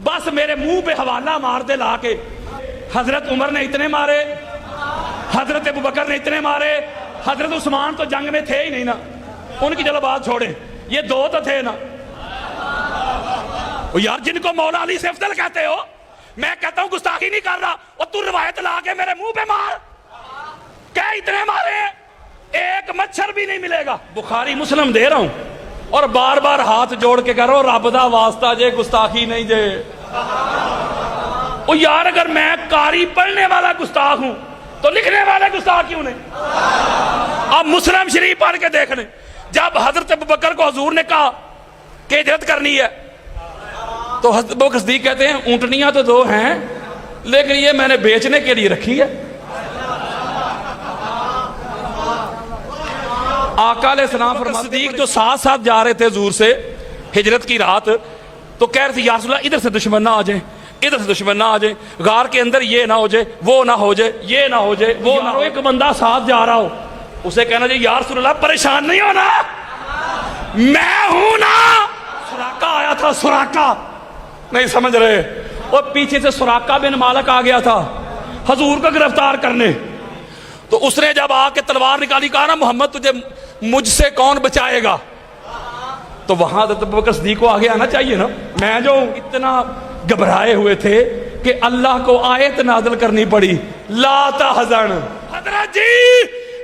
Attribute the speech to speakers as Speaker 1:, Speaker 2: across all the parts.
Speaker 1: بس میرے منہ پہ حوالہ مار دے لا کے، حضرت عمر نے اتنے مارے، حضرت ابوبکر نے اتنے مارے، حضرت عثمان تو جنگ میں تھے ہی نہیں نا، ان کی چلو بات چھوڑیں، یہ دو تو تھے نا۔ یار جن کو مولا علی سے افضل کہتے ہو، میں کہتا ہوں گستاخی نہیں کر رہا، اور تو روایت لا کے میرے منہ پہ مار، کہ اتنے مارے ایک مچھر بھی نہیں ملے گا۔ بخاری مسلم دے رہا ہوں، اور بار بار ہاتھ جوڑ کے کرو رب دا واسطہ جے گستاخی نہیں جے۔ او یار اگر میں قاری پڑھنے والا گستاخ ہوں تو لکھنے والے گستاخ کیوں نہیں؟ اب مسلم شریف پڑھ کے دیکھنے، جب حضرت ابوبکر کو حضور نے کہا کہ ہجرت کرنی ہے تو حضرت ابوبکر صدیق کہتے ہیں اونٹنیاں تو دو ہیں لیکن یہ میں نے بیچنے کے لیے رکھی ہے۔ آقا علیہ السلام فرماتے صدیق جو ساتھ ساتھ جا رہے تھے حضور سے ہجرت کی رات، تو کہہ رہے تھے یا رسول اللہ ادھر سے دشمن نہ آ جائیں، ادھر سے دشمن نہ آ جائیں، غار کے اندر یہ نہ ہو جائے، وہ نہ ہو جائے، یہ نہ ہو جائے، وہ نہ ہو۔ ایک بندہ ساتھ جا رہا ہو، اسے کہنا جی یا رسول اللہ پریشان نہیں ہونا، میں ہوں نا۔ سراقہ آیا تھا، سراقہ نہیں سمجھ رہے، اور پیچھے سے سراقہ بن مالک آ گیا تھا حضور کو گرفتار کرنے، تو اس نے جب آ کے تلوار نکالی، کہا نا محمد تجھے مجھ سے کون بچائے گا، تو وہاں حضرت ابوبکر صدیق کو آگے آنا چاہیے نا۔ میں جو اتنا گھبرائے ہوئے تھے کہ اللہ کو آیت نازل کرنی پڑی، لا تحزن۔ حضرت جی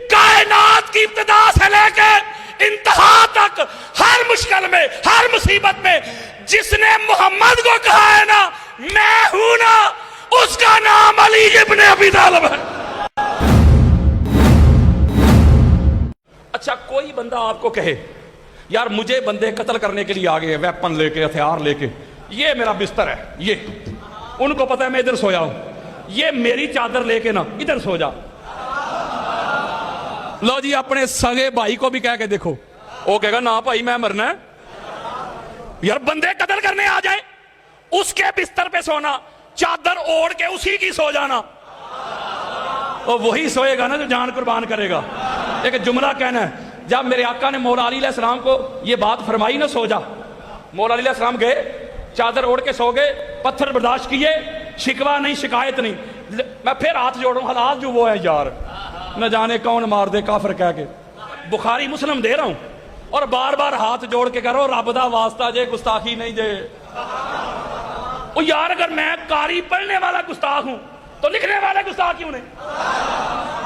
Speaker 1: کائنات کی ابتدا سے لے کے انتہا تک ہر مشکل میں، ہر مصیبت میں جس نے محمد کو کہا ہے نا میں ہوں نا، اس کا نام علی ابن ابی طالب ہے۔ اچھا کوئی بندہ آپ کو کہے یار مجھے بندے قتل کرنے کے لیے آگے ویپن لے کے، ہتھیار لے کے، یہ میرا بستر ہے، یہ ان کو پتہ ہے میں ادھر سویا ہوں، یہ میری چادر لے کے نا ادھر سو جا۔ لو جی اپنے سگے بھائی کو بھی کہہ کے دیکھو، وہ کہے گا نا بھائی میں مرنا ہے۔ یار بندے قتل کرنے آ جائیں، اس کے بستر پہ سونا، چادر اوڑھ کے اسی کی سو جانا، اور وہی سوئے گا نا جو جان قربان کرے گا۔ ایک جملہ کہنا ہے، جب میرے آقا نے مولا علی علیہ السلام کو یہ بات فرمائی نا سو جا، مولا علی علیہ السلام گئے، چادر اوڑھ کے سو گئے، پتھر برداشت کیے، شکوہ نہیں شکایت نہیں۔ میں پھر ہاتھ جوڑ رہا ہوں، حالات جو وہ ہیں یار نہ جانے کون مار دے کافر کہہ کے۔ بخاری مسلم دے رہا ہوں، اور بار بار ہاتھ جوڑ کے کرو رب دا واسطہ جے گستاخی نہیں جے۔ او یار اگر میں قاری پڑھنے والا گستاخ ہوں تو لکھنے والے گستاخ کیوں نہیں؟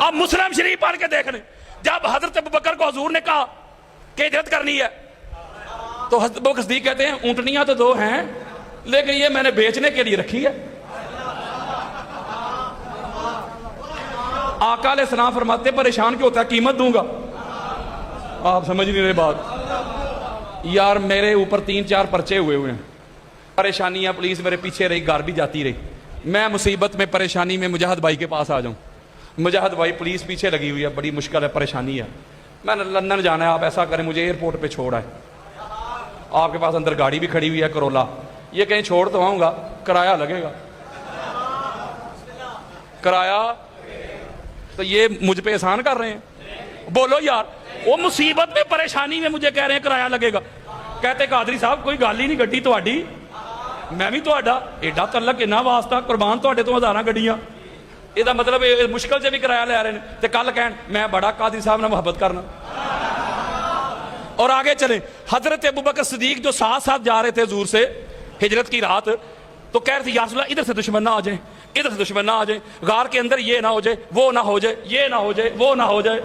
Speaker 1: اب مسلم شریف پڑھ کے دیکھنے، جب حضرت ابوبکر کو حضور نے کہا کہ ہجرت کرنی ہے تو حضرت ابوبکر صدیق کہتے ہیں اونٹنیاں تو دو ہیں لیکن یہ میں نے بیچنے کے لیے رکھی ہے۔ آقا علیہ السلام فرماتے پریشان کیوں ہوتا ہے، قیمت دوں گا۔ آپ سمجھ نہیں رہے بات۔ یار میرے اوپر 3-4 پرچے ہوئے ہیں، پریشانیاں پولیس میرے پیچھے رہی، گھر بھی جاتی رہی، میں مصیبت میں پریشانی میں مجاہد بھائی کے پاس آ جاؤں، مجاہد بھائی پولیس پیچھے لگی ہوئی ہے، بڑی مشکل ہے، پریشانی ہے، میں نے لندن جانا ہے، آپ ایسا کریں مجھے ایئرپورٹ پہ چھوڑ آئے، آپ کے پاس اندر گاڑی بھی کھڑی ہوئی ہے کرولا، یہ کہیں چھوڑ تو آؤں گا، کرایہ لگے گا، کرایہ تو یہ مجھ پہ احسان کر رہے ہیں؟ بولو یار، وہ مصیبت میں پریشانی میں مجھے کہہ رہے ہیں کرایہ لگے گا۔ کہتے قادری صاحب کوئی گل ہی نہیں گڈی تہاڈی، میں بھی تہاڈا، ایڈا تعلق انہاں واسطہ قربان تہاڈے تو ہزاراں گڈیاں، یہ مطلب مشکل سے بھی کرایہ لے رہے ہیں، تے کل کہن میں بڑا قادری صاحب نے محبت کرنا۔ اور آگے چلیں، حضرت ابوبکر صدیق جو ساتھ ساتھ جا رہے تھے حضور سے ہجرت کی رات، تو کہہ رہے تھے یا رسول اللہ ادھر سے دشمن نہ آ جائیں، ادھر سے دشمن نہ آ جائیں، غار کے اندر یہ نہ ہو جائے، وہ نہ ہو جائے، یہ نہ ہو جائے، وہ نہ ہو جائے۔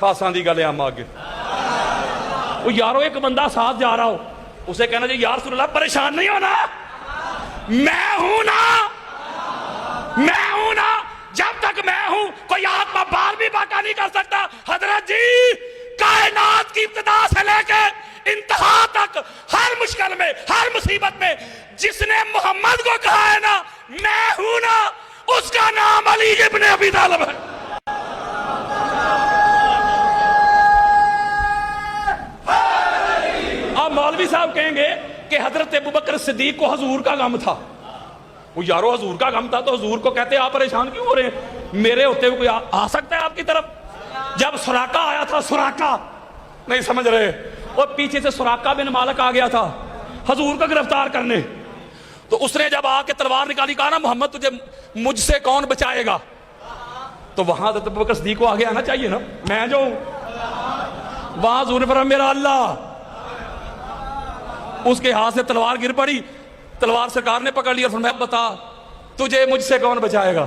Speaker 1: خاصاں دی گل ہے ہم آگے، وہ یارو ایک بندہ ساتھ جا رہا ہو، اسے کہنا جی یا رسول اللہ پریشان نہیں ہونا، میں ہوں نا، میں ہوں نا، جب تک میں ہوں کوئی آتما بال بھی باقا نہیں کر سکتا۔ حضرت جی کائنات کی ابتدا سے لے کے انتہا تک ہر مشکل میں، ہر مصیبت میں جس نے محمد کو کہا ہے نا میں ہوں نا، اس کا نام علی ابن ابی طالب ہے۔ اب مولوی صاحب کہیں گے کہ حضرت ابوبکر صدیق کو حضور کا غم تھا، وہ یارو حضور کا غم تھا تو حضور کو کہتے آپ پریشان کیوں ہو رہے ہیں، میرے ہوتے ہوئے کوئی آ سکتا ہے آپ کی طرف؟ جب سراقہ آیا تھا، سراقہ نہیں سمجھ رہے، اور پیچھے سے سراقہ بن مالک آ گیا تھا حضور کو گرفتار کرنے، تو اس نے جب آ کے تلوار نکالی، کہا نا محمد تجھے مجھ سے کون بچائے گا، تو وہاں حضرت ابوبکر صدیق کو آگے آنا چاہیے نا، میں جو ہوں، وہاں حضور نے فرمایا میرا اللہ، اس کے ہاتھ سے تلوار گر پڑی، تلوار سرکار نے پکڑ لی اور فرمایا بتا تجھے مجھ سے کون بچائے گا،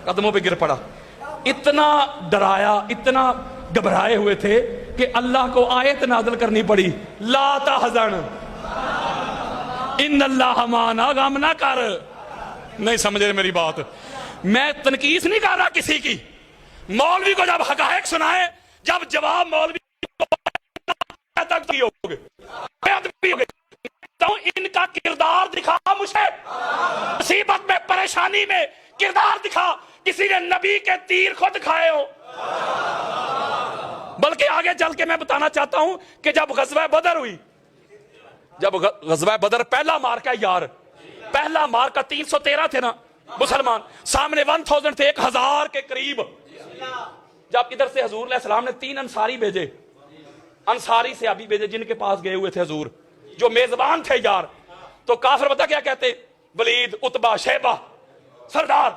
Speaker 1: قدموں پہ گر پڑا۔ اتنا ڈرایا، اتنا گھبرائے ہوئے تھے کہ اللہ کو آیت نازل کرنی پڑی، لا تحزن ان اللہ معنا، غم نہ کر۔ نہیں سمجھے میری بات، میں تنقیص نہیں کر رہا کسی کی، مولوی کو جب حقائق سنائے، جب جواب مولوی تک ہوگے تو ان کا کردار دکھا، مجھے مصیبت میں پریشانی میں کردار دکھا، کسی نے نبی کے تیر خود کھائے ہو۔ بلکہ آگے چل کے میں بتانا چاہتا ہوں کہ جب غزوہ بدر ہوئی، جب غزوہ بدر پہلا مارکا یار، پہلا مارکا 313 تھے نا مسلمان، سامنے 1000 تھے، 1000 کے قریب۔ جب ادھر سے حضور علیہ السلام نے 3 انصاری بھیجے، انصاری صحابی بھیجے جن کے پاس گئے ہوئے تھے حضور، جو میزبان تھے یار، تو کافر پتہ کیا کہتے، ولید، عتبہ، شیبہ سردار،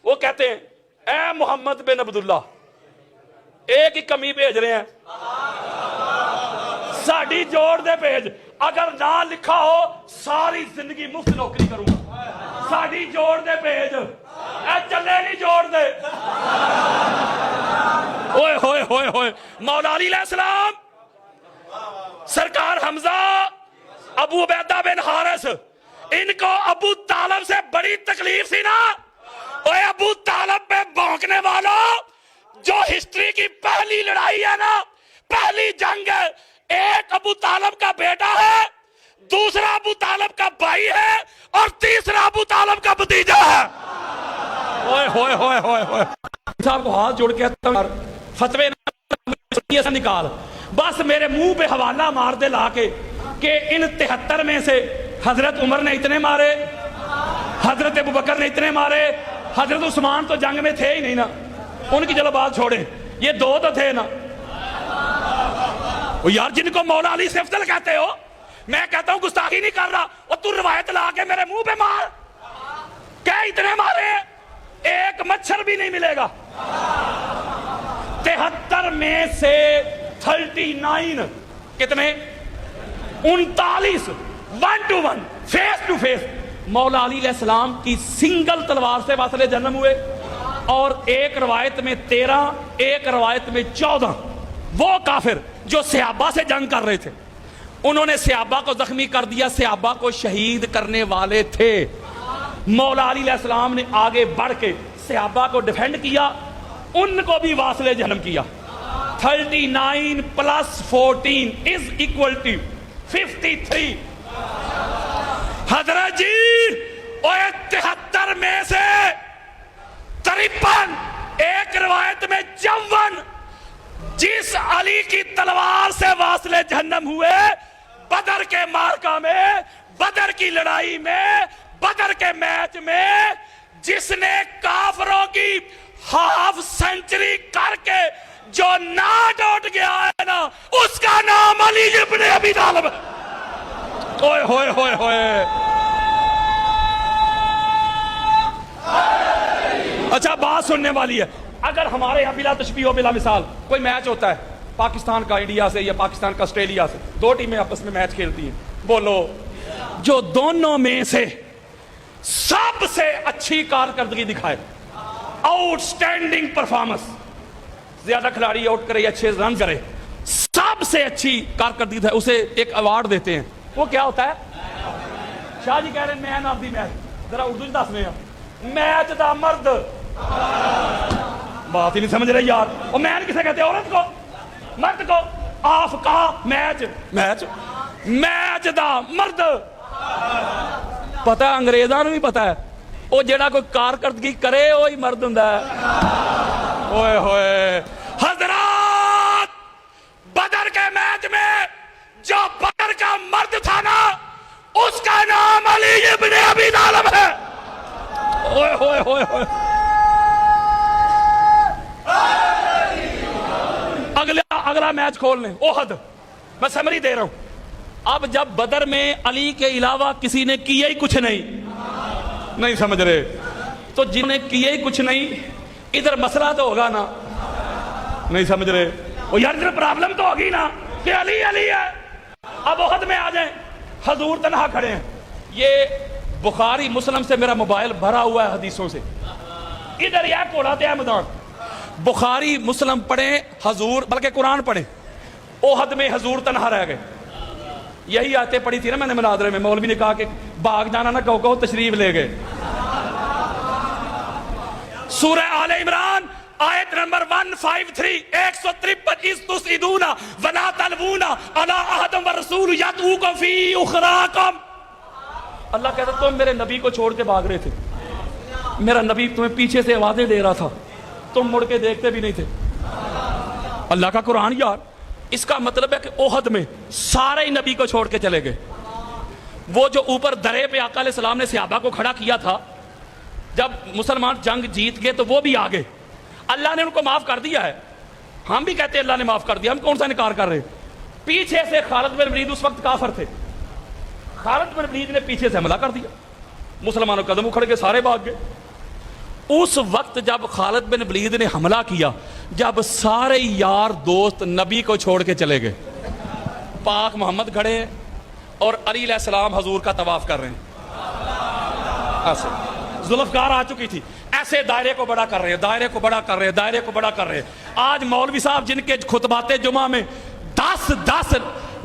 Speaker 1: وہ کہتے ہیں اے محمد بن عبداللہ ایک ہی کمی بھیج رہے ہیں، ساڑی جوڑ دے بھیج، اگر نہ لکھا ہو ساری زندگی مفت نوکری کروں گا، ساڑی جوڑ دے بھیج، اے چلے نہیں جوڑ دے۔ اوئے ہوئے ہوئے ہوئے، مولا علی علیہ السلام، سرکار حمزہ، ابو عبیدہ بن حارث، ان کو ابو طالب سے بڑی تکلیف تھی نا۔ اوے ابو طالب پہ بھونکنے والوں، جو ہسٹری کی پہلی لڑائی ہے نا، پہلی جنگ ہے، ایک ابو طالب کا بیٹا ہے، دوسرا ابو طالب کا بھائی ہے، اور تیسرا ابو طالب کا بھتیجا ہے۔ اوئے ہوئے ہوئے ہوئے ہوئے، صاحب کو ہاتھ جوڑ کے فتوے نکال، بس میرے منہ پہ حوالہ مار دے لا کے کہ ان 73 میں سے حضرت عمر نے اتنے مارے، حضرت ابوبکر نے اتنے مارے، حضرت عثمان تو جنگ میں تھے ہی نہیں نا، ان کی چلو بات چھوڑیں، یہ 2 تو تھے نا۔ یار جن کو مولا علی سے افضل کہتے ہو، میں کہتا ہوں گستاخی نہیں کر رہا، اور تو روایت لا کے میرے منہ پہ مار، کیا اتنے مارے، ایک مچھر بھی نہیں ملے گا۔ 73 میں سے 39 کتنے، 39 1 to 1 فیس ٹو فیس مولا علی علیہ السلام کی سنگل تلوار سے واصل جنم ہوئے، اور ایک روایت میں 13، ایک روایت میں 14۔ وہ کافر جو صحابہ سے جنگ کر رہے تھے، انہوں نے صحابہ کو زخمی کر دیا، صحابہ کو شہید کرنے والے تھے۔ مولا علی علیہ السلام نے آگے بڑھ کے صحابہ کو ڈیفینڈ کیا، ان کو بھی واصل جہنم کیا۔ 39 + 14 = 53۔ حضرت جی 73 میں سے 53، ایک روایت میں 54 جس علی کی تلوار سے واصل جہنم ہوئے، بدر کے مارکہ میں، بدر کی لڑائی میں، بدر کے میچ میں، جس نے کافروں کی ہاف سینچری کر کے جو ناٹ اٹھ گیا ہے نا، اس کا نام علی ابن ابی طالب۔ اوئے ہوئے ہوئے ہوئے، اچھا بات سننے والی ہے، اگر ہمارے یہاں بلا تشبیہ و بلا مثال کوئی میچ ہوتا ہے پاکستان کا انڈیا سے یا پاکستان کا آسٹریلیا سے، 2 ٹیمیں آپس میں میچ کھیلتی ہیں، بولو جو دونوں میں سے سب سے اچھی کارکردگی دکھائے، آؤٹ سٹینڈنگ پرفارمنس، زیادہ کھلاڑی آؤٹ کرے یا اچھے رن کرے، سب سے اچھی کارکردگی ہے، اسے ایک ایوارڈ دیتے ہیں۔ وہ کیا ہوتا ہے؟ شاہ جی کہہ رہے ہیں مین آف دی میچ، ذرا اردو دس میں میچ دا مرد، بات ہی نہیں سمجھ رہے یار۔ اور مین کسے کہتے ہیں؟ عورت کو، مرد کو۔ آف کا میچ، میچ میچ دا مرد، پتہ ہے انگریزاں بھی پتہ ہے، وہ جڑا کوئی کارکردگی کرے وہی مرد ہوندا ہے۔ اوئے ہوئے حضرات، بدر کے میچ میں جو بدر کا مرد تھا نا، اس کا نام علی ابن ابی طالب ہے۔ اوئے ہوئے ہوئے ہوئے، اگلا میچ کھول لیں، احد، میں سمری دے رہا ہوں، اب جب بدر میں علی کے علاوہ کسی نے کیا ہی کچھ نہیں سمجھ رہے، تو جنہوں نے کیا ہی کچھ نہیں، ادھر مسئلہ تو ہوگا نا، نہیں سمجھ رہے، وہ یار ادھر پرابلم تو ہوگی نا کہ علی علی ہے۔ اب احد میں آ جائیں، حضور تنہا کھڑے ہیں، یہ بخاری مسلم سے میرا موبائل بھرا ہوا ہے حدیثوں سے، ادھر یہ کوڑاتے ہیں میدان، بخاری مسلم پڑھیں حضور، بلکہ قرآن پڑھیں، احد میں حضور تنہا رہ گئے، یہی آیتیں پڑھی تھی نا میں نے مناظرے میں، مولوی نے کہا کہ باغ جانا نہ کہو تشریف لے گئے۔ سورہ آل عمران آیت نمبر 153 153 اذ تسعدون ولا تلوون علی احد والرسول یدعوکم فی اخراکم، اللہ کہتا تم میرے نبی کو چھوڑ کے بھاگ رہے تھے، میرا نبی تمہیں پیچھے سے آوازیں دے رہا تھا، تم مڑ کے دیکھتے بھی نہیں تھے۔ اللہ کا قرآن یار، اس کا مطلب ہے کہ احد میں سارے نبی کو چھوڑ کے چلے گئے۔ وہ جو اوپر درے پہ آقا علیہ السلام نے صحابہ کو کھڑا کیا تھا، جب مسلمان جنگ جیت گئے تو وہ بھی آگے، اللہ نے ان کو معاف کر دیا ہے، ہم بھی کہتے ہیں اللہ نے معاف کر دیا، ہم کون سا انکار کر رہے ہیں۔ پیچھے سے خالد بن ولید اس وقت کافر تھے، خالد بن ولید نے پیچھے سے حملہ کر دیا، مسلمانوں قدم اکھڑ کے سارے بھاگ گئے۔ اس وقت جب خالد بن ولید نے حملہ کیا، جب سارے یار دوست نبی کو چھوڑ کے چلے گئے، پاک محمد کھڑے ہیں اور علی علیہ السلام حضور کا طواف کر رہے ہیں، ایسے ذوالفقار آ چکی تھی، ایسے دائرے کو بڑا کر رہے ہیں، دائرے کو بڑا کر رہے ہیں، دائرے کو بڑا کر رہے ہیں۔ آج مولوی صاحب جن کے خطبات جمعہ میں 10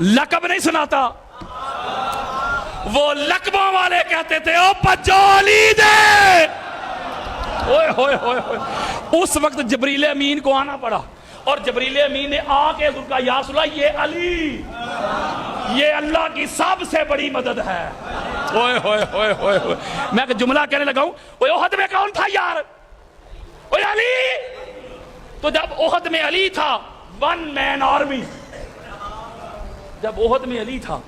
Speaker 1: لقب نہیں سناتا، وہ لقبوں والے کہتے تھے او پجو علی دے، اوئے ہوئے ہوئے ہوئے۔ اس وقت جبریل امین کو آنا پڑا، اور جبریل امین نے آ کے حضور کا یا رسول اللہ یہ علی، یہ اللہ کی سب سے بڑی مدد ہے۔ اوئے ہوئے ہوئے ہوئے ہوئے، میں ایک جملہ کہنے لگا ہوں، اوئے احد میں کون تھا یار؟ اوئے علی۔ تو جب احد میں علی تھا، ون مین آرمی، جب احد میں علی تھا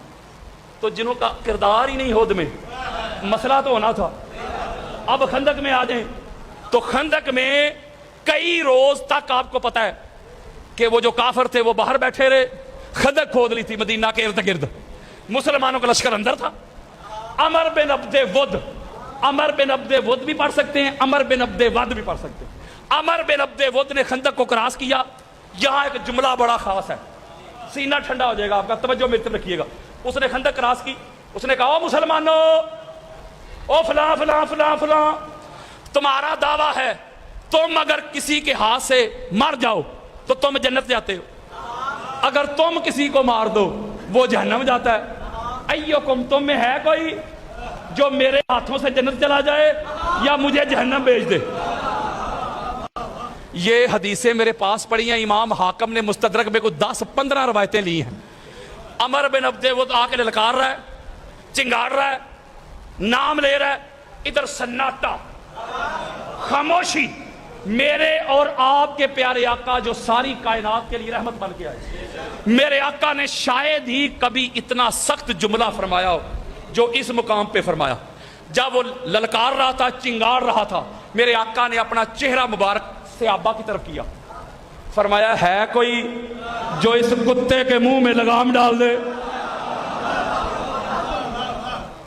Speaker 1: تو جنہوں کا کردار ہی نہیں احد میں، مسئلہ تو ہونا تھا۔ اب خندق میں آ جائیں تو خندق میں کئی روز تک آپ کو پتا ہے کہ وہ جو کافر تھے وہ باہر بیٹھے رہے، خندق کھود لی تھی مدینہ کے ارد گرد، مسلمانوں کا لشکر اندر تھا۔ عمر بن عبد with, Umar bin Abdul with بھی پڑھ سکتے ہیں، عمر بن عبد ود بھی پڑھ سکتے ہیں۔ عمر بن عبد ود نے خندق کو کراس کیا، یہاں ایک جملہ بڑا خاص ہے، سینہ ٹھنڈا ہو جائے گا آپ کا، توجہ میری طرف رکھیے گا۔ اس نے خندق کراس کی، اس نے کہا او مسلمانوں، او فلاں فلاں فلاں فلاں، تمہارا دعویٰ ہے تم اگر کسی کے ہاتھ سے مر جاؤ تو تم جنت جاتے ہو، اگر تم کسی کو مار دو وہ جہنم جاتا ہے، ایوکم تم میں ہے کوئی جو میرے ہاتھوں سے جنت چلا جائے یا مجھے جہنم بھیج دے؟ یہ حدیثیں میرے پاس پڑھی ہیں، امام حاکم نے مستدرک میں کوئی 10-15 روایتیں لی ہیں۔ عمر بن عبد ود آ کے للکار رہا ہے، چنگار رہا ہے، نام لے رہا ہے، ادھر سناٹا، خاموشی۔ میرے اور آپ کے پیارے آقا جو ساری کائنات کے لیے رحمت بن کے آئے، میرے آقا نے شاید ہی کبھی اتنا سخت جملہ فرمایا ہو جو اس مقام پہ فرمایا۔ جب وہ للکار رہا تھا، چنگار رہا تھا، میرے آقا نے اپنا چہرہ مبارک صحابہ کی طرف کیا، فرمایا ہے کوئی جو اس کتے کے منہ میں لگام ڈال دے؟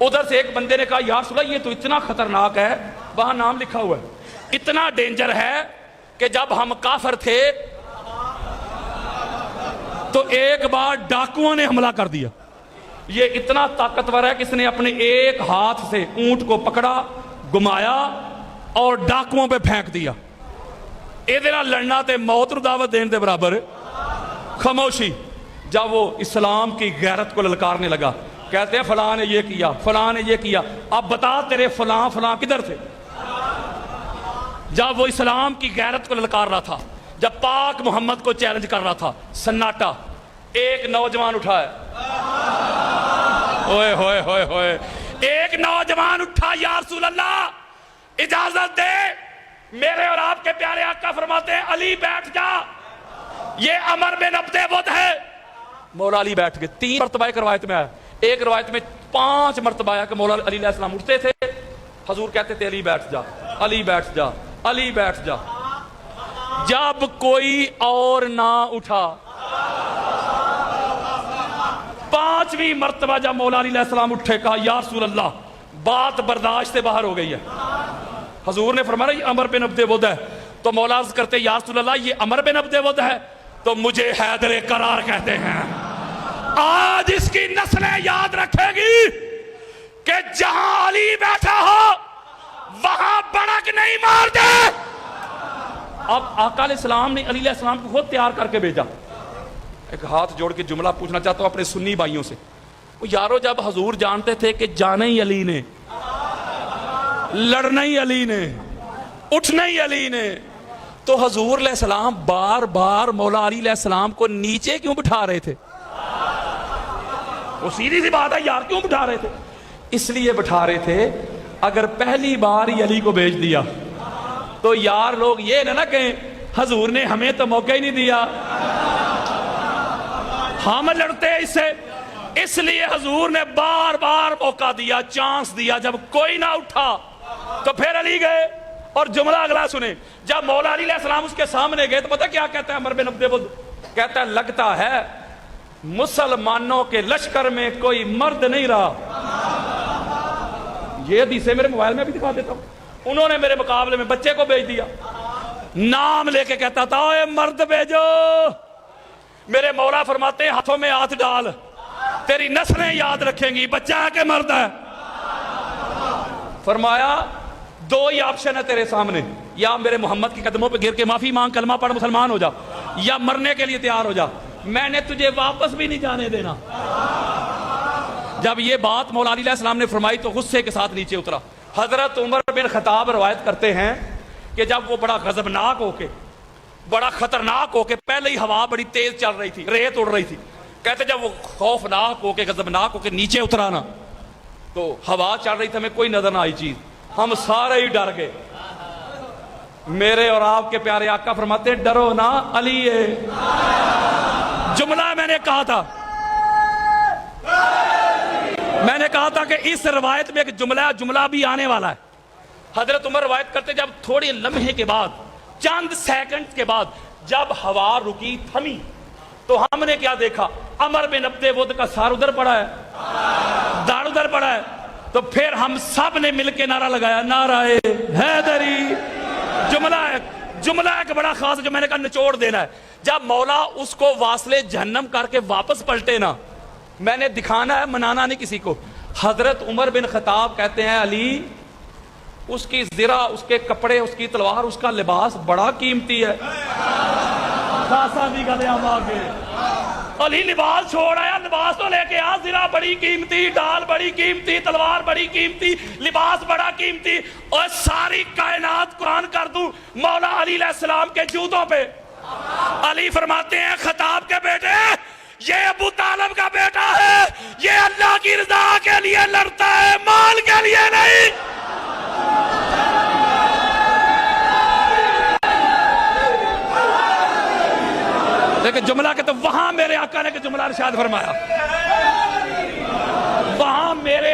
Speaker 1: ادھر سے ایک بندے نے کہا یا رسول اللہ یہ تو اتنا خطرناک ہے، وہاں نام لکھا ہوا ہے، اتنا ڈینجر ہے کہ جب ہم کافر تھے تو ایک بار ڈاکوؤں نے حملہ کر دیا، یہ اتنا طاقتور ہے کہ اس نے اپنے ایک ہاتھ سے اونٹ کو پکڑا، گھمایا اور ڈاکوؤں پہ پھینک دیا۔ یہ لڑنا تے موت نو دعوت دین دے برابر۔ خاموشی۔ جب وہ اسلام کی غیرت کو للکارنے لگا، کہتے ہیں فلاں نے یہ کیا، فلاں نے یہ کیا، اب بتا تیرے فلاں فلاں کدھر تھے؟ جب وہ اسلام کی غیرت کو للکار رہا تھا، جب پاک محمد کو چیلنج کر رہا تھا، سناٹا، ایک نوجوان اٹھا ہے، اوئے ہوئے ہوئے ہوئے، ایک نوجوان اٹھا، یا رسول اللہ اجازت دے، میرے اور آپ کے پیارے آقا فرماتے ہیں علی بیٹھ جا، یہ عمر بن عبد ود ہے۔ مولا علی بیٹھ گئے۔ 3 مرتبہ ایک روایت میں آیا، ایک روایت میں 5 مرتبہ آیا کہ مولا علی علیہ السلام اٹھتے تھے، حضور کہتے تھے علی بیٹھ جا، علی بیٹھ جا، علی بیٹھ جا۔ جب کوئی اور نہ اٹھا، 5 5ویں مرتبہ جب مولا علی علیہ السلام اٹھے کہا یا رسول اللہ بات برداشت سے باہر ہو گئی ہے. حضور نے فرمایا یہ عمر بن عبد ود ہے. تو مولا عرض کرتے یا رسول اللہ یہ عمر بن عبد ود ہے تو مجھے حیدر قرار کہتے ہیں. آج اس کی نسلیں یاد رکھے گی کہ جہاں علی بیٹھا ہو وہاں بڑک نہیں مار دے. اب آقا علیہ السلام نے علی علیہ السلام کو خود تیار کر کے بھیجا. ایک ہاتھ جوڑ کے جملہ پوچھنا چاہتا ہوں اپنے سنی بھائیوں سے. وہ یارو جب حضور جانتے تھے کہ جانا ہی علی نے, لڑنا ہی علی نے, اٹھنا ہی علی نے, تو حضور علیہ السلام بار بار مولا علی علیہ السلام کو نیچے کیوں بٹھا رہے تھے؟ وہ سیدھی سی بات ہے یار, کیوں بٹھا رہے تھے؟ اس لیے بٹھا رہے تھے اگر پہلی بار ہی علی کو بھیج دیا تو یار لوگ یہ نہ کہیں حضور نے ہمیں تو موقع ہی نہیں دیا, ہم لڑتے ہیں اس سے. اس لیے حضور نے بار بار موقع دیا, چانس دیا. جب کوئی نہ اٹھا تو پھر علی گئے. اور جملہ اگلا سنیں, جب مولا علی علیہ السلام اس کے سامنے گئے تو پتہ کیا کہتا ہے عمر بن عبد ود؟ کہتا ہے لگتا ہے مسلمانوں کے لشکر میں کوئی مرد نہیں رہا. یہ حدیثیں میرے موبائل میں بھی دکھا دیتا ہوں. انہوں نے میرے مقابلے میں بچے کو بھیج دیا, نام لے کے کہتا تھا اے مرد بھیجو. میرے مولا فرماتے ہیں ہاتھوں میں ہاتھ ڈال, تیری نسلیں یاد رکھیں گی بچہ ہے کہ مرد ہے. فرمایا دو ہی آپشن ہے تیرے سامنے, یا میرے محمد کے قدموں پہ گر کے معافی مانگ کلمہ پڑھ مسلمان ہو جا, یا مرنے کے لیے تیار ہو جا, میں نے تجھے واپس بھی نہیں جانے دینا. جب یہ بات مولا علی علیہ السلام نے فرمائی تو غصے کے ساتھ نیچے اترا. حضرت عمر بن خطاب روایت کرتے ہیں کہ جب وہ بڑا غضبناک ہو کے, بڑا خطرناک ہو کے, پہلے ہی ہوا بڑی تیز چل رہی تھی, ریت اڑ رہی تھی, کہتے جب وہ خوفناک ہو کے غضبناک ہو کے نیچے اترا نا تو ہوا چل رہی تھی, ہمیں کوئی نظر نہ آئی چیز, ہم سارے ہی ڈر گئے. میرے اور آپ کے پیارے آقا فرماتے ہیں ڈرو نا علی ہے. جملہ میں نے کہا تھا, میں نے کہا تھا کہ اس روایت میں ایک جملہ بھی آنے والا ہے. حضرت عمر روایت کرتے جب تھوڑے لمحے کے بعد, چند سیکنڈ کے بعد جب ہوا رکی تھمی تو ہم نے کیا دیکھا, عمر بن عبد ود کا سار ادھر پڑا ہے, دار ادھر پڑا ہے. تو پھر ہم سب نے مل کے نعرہ لگایا نعرہ حیدری. جملہ ایک بڑا خاص ہے جو میں نے کہا نچوڑ دینا ہے. جب مولا اس کو واصلے جہنم کر کے واپس پلٹے نا, میں نے دکھانا ہے, منانا نہیں کسی کو. حضرت عمر بن خطاب کہتے ہیں علی اس کی زرہ, اس کے کپڑے, اس کی تلوار, اس کا لباس بڑا قیمتی ہے. خاصا بھی گلے ہم آگے علی لباس چھوڑ آیا, لباس تو لے کے آ, زرہ بڑی قیمتی, ڈال بڑی قیمتی, تلوار بڑی قیمتی, لباس بڑا قیمتی, اور ساری کائنات قرآن کر دوں مولا علی علیہ السلام کے جوتوں پہ. علی فرماتے ہیں خطاب کے بیٹے یہ ابو طالب کا بیٹا ہے, یہ اللہ کی رضا کے لیے لڑتا ہے, مال کے لیے نہیں. لیکن جملہ کہ تو وہاں میرے آقا نے کہ جملہ ارشاد فرمایا, وہاں میرے